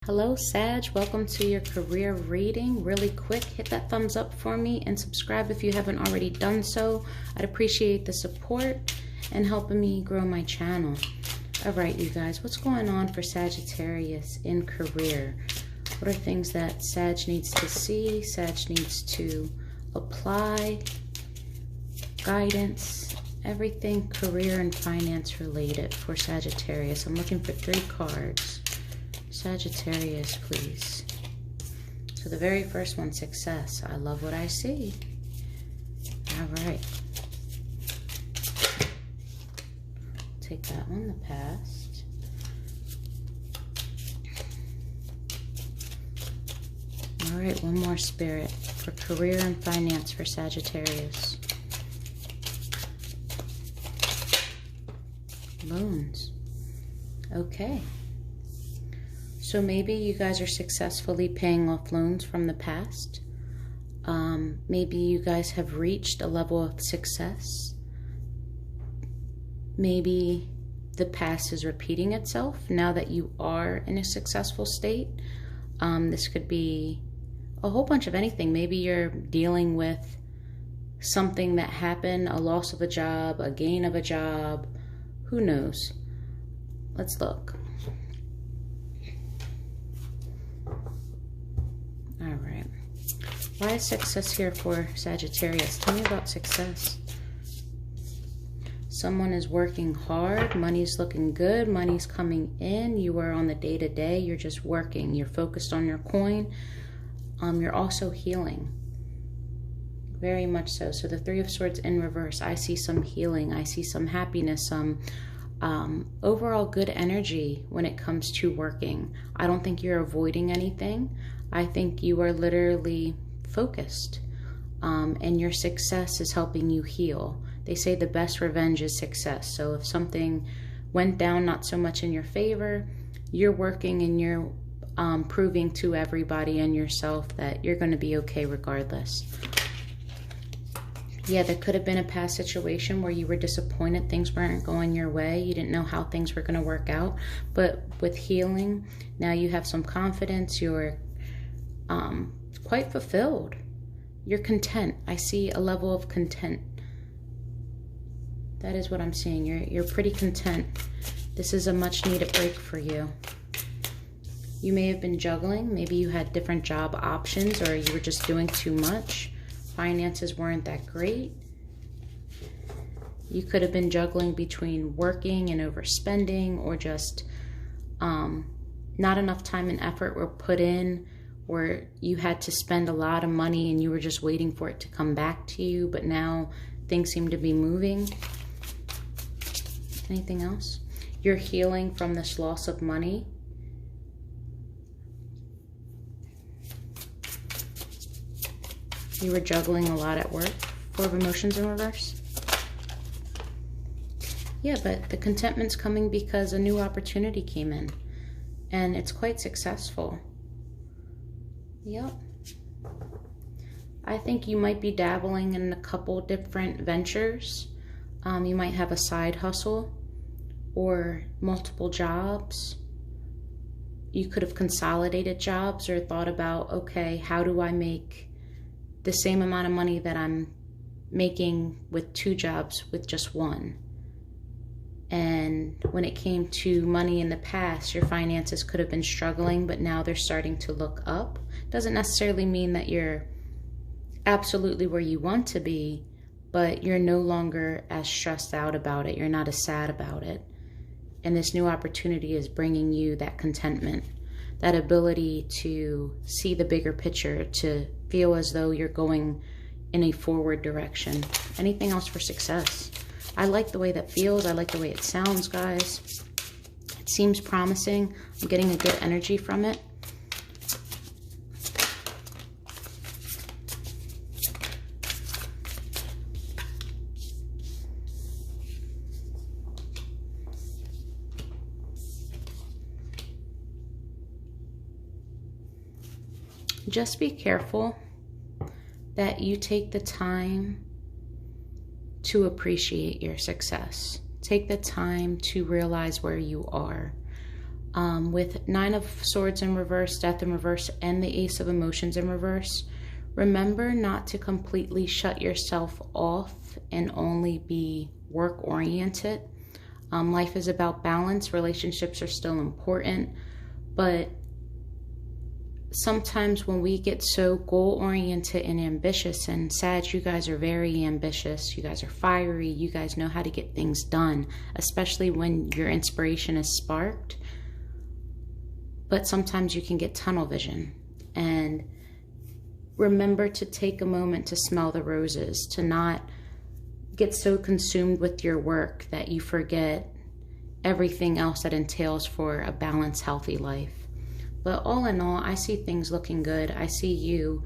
Hello, Sag. Welcome to your career reading. Really quick, hit that thumbs up for me and subscribe if you haven't already done so. I'd appreciate the support and helping me grow my channel. All right, you guys, what's going on for Sagittarius in career? What are things that Sag needs to see, Sag needs to apply, guidance, everything career and finance related for Sagittarius? I'm looking for 3 cards. Sagittarius, please. So the very first one, success. I love what I see. All right. Take that one, the past. All right, one more, Spirit, for career and finance for Sagittarius. Loans. Okay. So maybe you guys are successfully paying off loans from the past. Maybe you guys have reached a level of success. Maybe the past is repeating itself now that you are in a successful state. This could be a whole bunch of anything. Maybe you're dealing with something that happened, a loss of a job, a gain of a job. Who knows? Let's look. All right. Why is success here for Sagittarius? Tell me about success. Someone is working hard. Money's looking good. Money's coming in. You are on the day-to-day. You're just working. You're focused on your coin. You're also healing. Very much so. So the 3 of Swords in reverse. I see some healing. I see some happiness, some overall good energy when it comes to working. I don't think you're avoiding anything. I think you are literally focused, and your success is helping you heal. They say the best revenge is success. So if something went down not so much in your favor, you're working and you're proving to everybody and yourself that you're going to be okay regardless. Yeah, there could have been a past situation where you were disappointed, things weren't going your way, you didn't know how things were going to work out. But with healing, now you have some confidence, you're quite fulfilled. You're content. I see a level of content. That is what I'm seeing. You're pretty content. This is a much needed break for you. You may have been juggling. Maybe you had different job options, or you were just doing too much. Finances weren't that great. You could have been juggling between working and overspending, or just not enough time and effort were put in, where you had to spend a lot of money and you were just waiting for it to come back to you, but now things seem to be moving. Anything else? You're healing from this loss of money. You were juggling a lot at work. 4 of emotions in reverse. Yeah, but the contentment's coming because a new opportunity came in, and it's quite successful. Yep. I think you might be dabbling in a couple different ventures. You might have a side hustle or multiple jobs. You could have consolidated jobs or thought about, okay, how do I make the same amount of money that I'm making with 2 jobs with just 1? And when it came to money in the past, your finances could have been struggling, but now they're starting to look up. Doesn't necessarily mean that you're absolutely where you want to be, but you're no longer as stressed out about it. You're not as sad about it. And this new opportunity is bringing you that contentment, that ability to see the bigger picture, to feel as though you're going in a forward direction. Anything else for success? I like the way that feels. I like the way it sounds, guys. It seems promising. I'm getting a good energy from it. Just be careful that you take the time to appreciate your success. Take the time to realize where you are. With Nine of Swords in reverse, Death in reverse, and the Ace of Emotions in reverse, remember not to completely shut yourself off and only be work-oriented. Life is about balance. Relationships are still important, but sometimes when we get so goal-oriented and ambitious, and Sag, you guys are very ambitious, you guys are fiery, you guys know how to get things done, especially when your inspiration is sparked. But sometimes you can get tunnel vision. And remember to take a moment to smell the roses, to not get so consumed with your work that you forget everything else that entails for a balanced, healthy life. But all in all, I see things looking good. I see you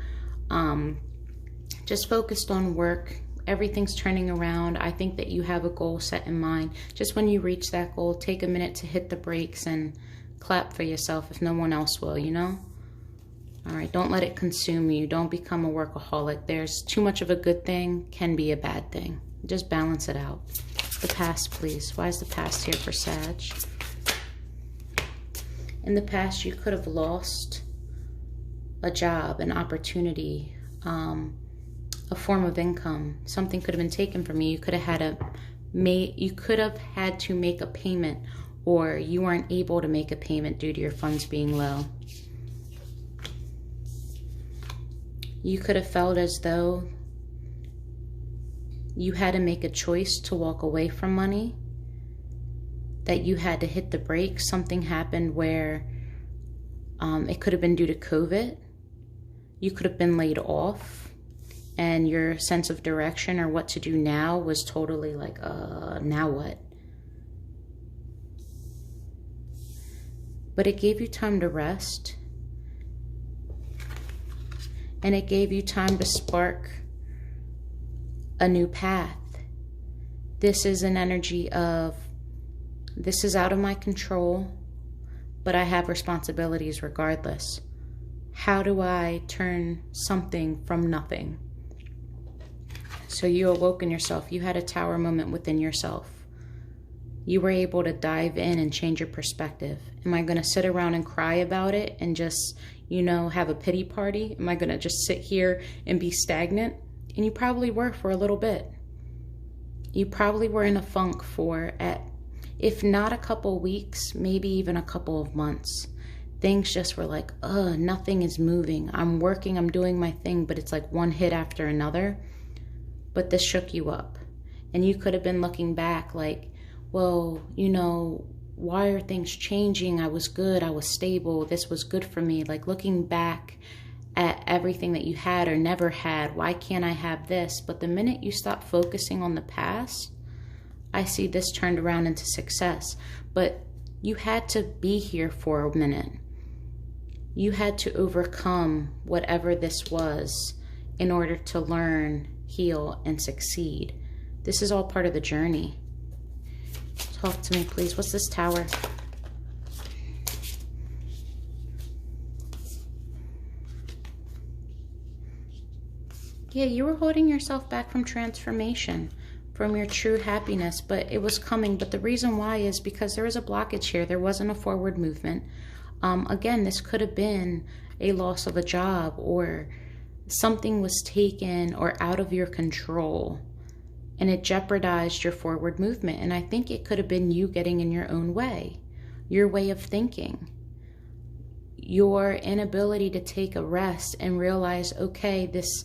just focused on work. Everything's turning around. I think that you have a goal set in mind. Just when you reach that goal, take a minute to hit the brakes and clap for yourself if no one else will, you know? All right, don't let it consume you. Don't become a workaholic. There's too much of a good thing can be a bad thing. Just balance it out. The past, please. Why is the past here for Sag? In the past, you could have lost a job, an opportunity, a form of income. Something could have been taken from you. You could have had to make a payment, or you weren't able to make a payment due to your funds being low. You could have felt as though you had to make a choice to walk away from money, that you had to hit the brakes. Something happened where it could have been due to COVID. You could have been laid off, and your sense of direction or what to do now was totally like, now what? But it gave you time to rest, and it gave you time to spark a new path. This is an energy of, this is out of my control, but I have responsibilities regardless. How do I turn something from nothing? So you awoke in yourself. You had a tower moment within yourself. You were able to dive in and change your perspective. Am I going to sit around and cry about it and just, you know, have a pity party? Am I going to just sit here and be stagnant? And you probably were for a little bit. You probably were in a funk for, if not a couple weeks, maybe even a couple of months. Things just were like, nothing is moving. I'm working, I'm doing my thing, but it's like one hit after another. But this shook you up. And you could have been looking back like, well, you know, why are things changing? I was good, I was stable, this was good for me. Like looking back at everything that you had or never had, why can't I have this? But the minute you stop focusing on the past, I see this turned around into success. But you had to be here for a minute. You had to overcome whatever this was in order to learn, heal, and succeed. This is all part of the journey. Talk to me, please. What's this tower? Yeah, you were holding yourself back from transformation, from your true happiness, but it was coming. But the reason why is because there was a blockage here. There wasn't a forward movement. Again, this could have been a loss of a job, or something was taken or out of your control, and it jeopardized your forward movement. And I think it could have been you getting in your own way, your way of thinking, your inability to take a rest and realize, okay, this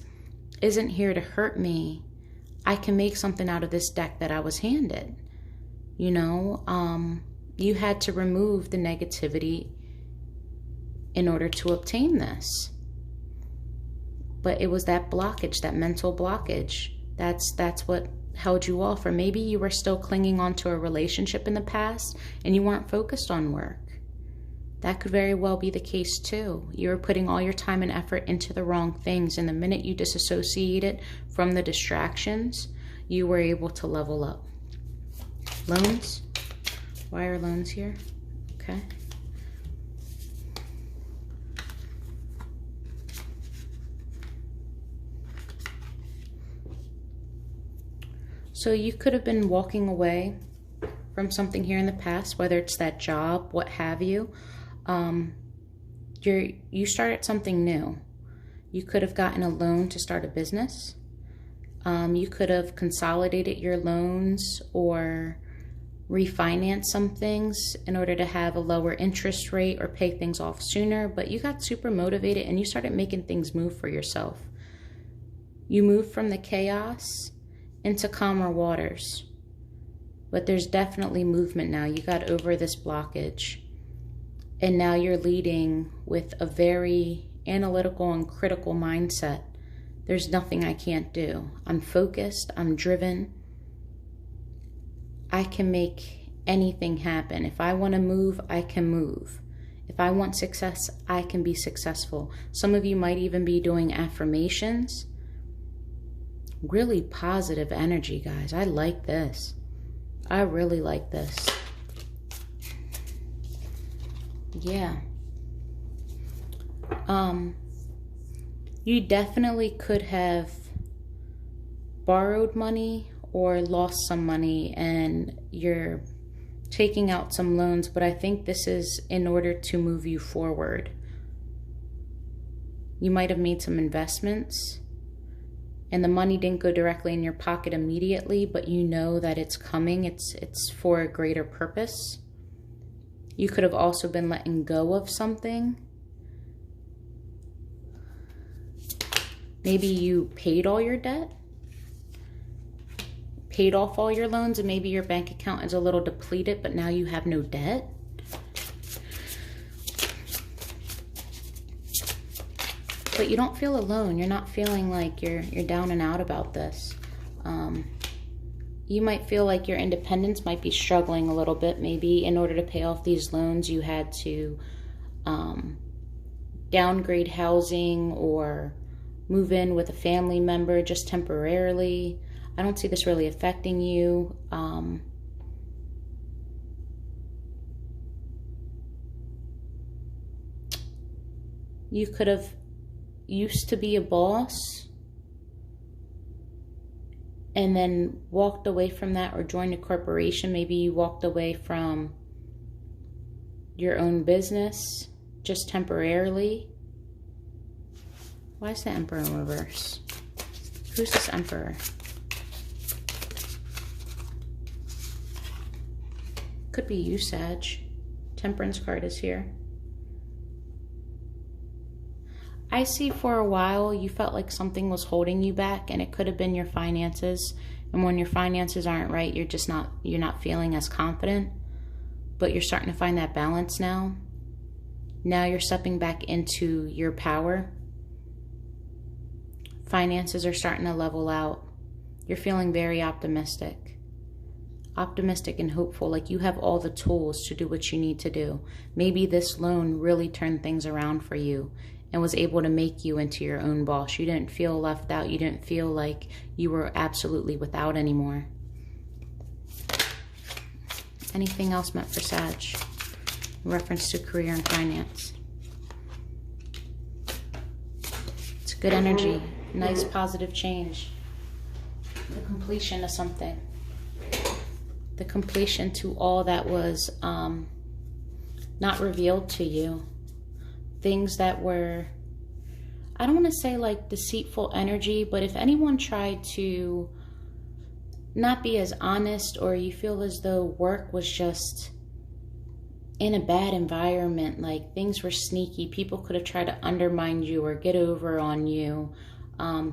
isn't here to hurt me. I can make something out of this deck that I was handed. You know, you had to remove the negativity in order to obtain this. But it was that blockage, that mental blockage. That's what held you off. Or maybe you were still clinging on to a relationship in the past and you weren't focused on work. That could very well be the case too. You were putting all your time and effort into the wrong things, and the minute you disassociated from the distractions, you were able to level up. Loans? Why are loans here? Okay. So you could have been walking away from something here in the past, whether it's that job, what have you. You started something new. You could have gotten a loan to start a business. You could have consolidated your loans or refinance some things in order to have a lower interest rate or pay things off sooner, but you got super motivated and you started making things move for yourself. You moved from the chaos into calmer waters, but there's definitely movement now. You got over this blockage, and now you're leading with a very analytical and critical mindset. There's nothing I can't do. I'm focused, I'm driven. I can make anything happen. If I want to move, I can move. If I want success, I can be successful. Some of you might even be doing affirmations. Really positive energy, guys. I like this. I really like this. Yeah. You definitely could have borrowed money or lost some money and you're taking out some loans, but I think this is in order to move you forward. You might have made some investments and the money didn't go directly in your pocket immediately, but you know that it's coming. It's for a greater purpose. You could have also been letting go of something. Maybe you paid all your debt, paid off all your loans, and maybe your bank account is a little depleted, but now you have no debt. But you don't feel alone. You're not feeling like you're down and out about this. You might feel like your independence might be struggling a little bit. Maybe in order to pay off these loans, you had to downgrade housing or move in with a family member just temporarily. I don't see this really affecting you. You could have used to be a boss and then walked away from that or joined a corporation. Maybe you walked away from your own business just temporarily. Why is the Emperor in reverse? Who's this Emperor? Could be you, Sag. Temperance card is here. I see for a while you felt like something was holding you back, and it could have been your finances. And when your finances aren't right, you're not feeling as confident, but you're starting to find that balance now. Now you're stepping back into your power. Finances are starting to level out. You're feeling very optimistic and hopeful, like you have all the tools to do what you need to do. Maybe this loan really turned things around for you and was able to make you into your own boss. You didn't feel left out. You didn't feel like you were absolutely without anymore. Anything else meant for Sag in reference to career and finance? It's good energy. Nice positive change. The completion of something. The completion to all that was not revealed to you. Things that were, I don't want to say like deceitful energy, but if anyone tried to not be as honest, or you feel as though work was just in a bad environment, like things were sneaky, people could have tried to undermine you or get over on you.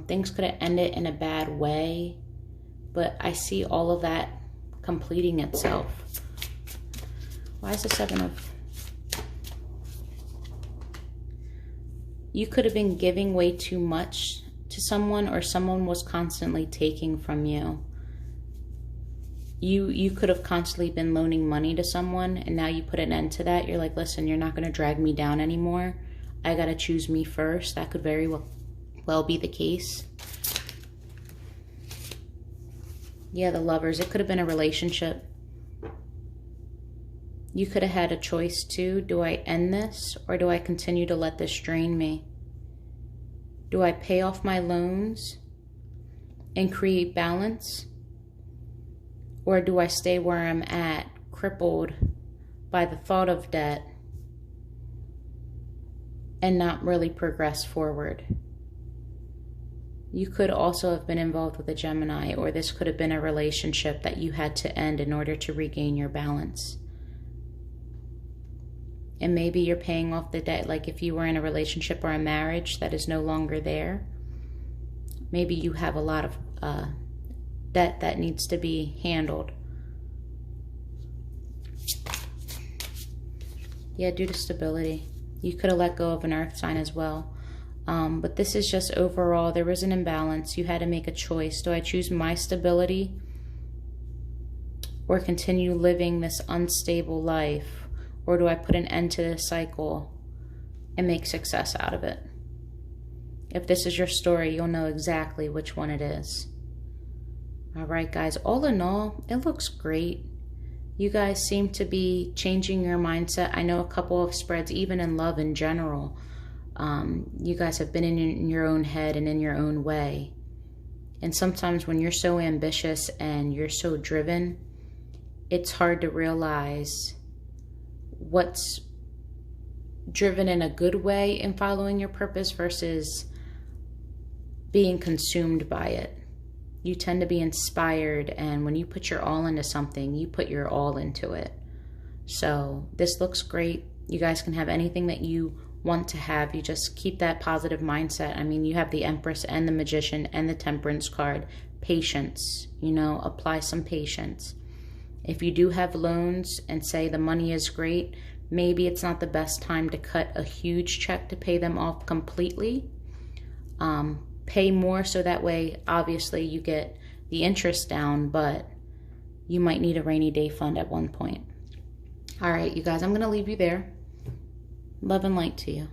Things could have ended in a bad way, but I see all of that completing itself. Why is the 7 of... You could have been giving way too much to someone, or someone was constantly taking from you. You could have constantly been loaning money to someone, and now you put an end to that. You're like, listen, you're not going to drag me down anymore. I got to choose me first. That could very well be the case. Yeah, the Lovers. It could have been a relationship. You could have had a choice too. Do I end this, or do I continue to let this drain me? Do I pay off my loans and create balance? Or do I stay where I'm at, crippled by the thought of debt and not really progress forward? You could also have been involved with a Gemini, or this could have been a relationship that you had to end in order to regain your balance. And maybe you're paying off the debt, like if you were in a relationship or a marriage that is no longer there. Maybe you have a lot of debt that needs to be handled. Yeah, due to stability. You could have let go of an earth sign as well. But this is just overall, there was an imbalance. You had to make a choice. Do I choose my stability or continue living this unstable life? Or do I put an end to this cycle and make success out of it? If this is your story, you'll know exactly which one it is. All right, guys, all in all, it looks great. You guys seem to be changing your mindset. I know a couple of spreads, even in love in general. You guys have been in your own head and in your own way. And sometimes when you're so ambitious and you're so driven, it's hard to realize what's driven in a good way in following your purpose versus being consumed by it. You tend to be inspired, and when you put your all into something, you put your all into it. So this looks great. You guys can have anything that you want to have. You just keep that positive mindset. I mean, you have the Empress and the Magician and the Temperance card. Patience, you know, apply some patience. If you do have loans and say the money is great, maybe it's not the best time to cut a huge check to pay them off completely. Pay more so that way, obviously, you get the interest down, but you might need a rainy day fund at one point. All right, you guys, I'm going to leave you there. Love and light to you.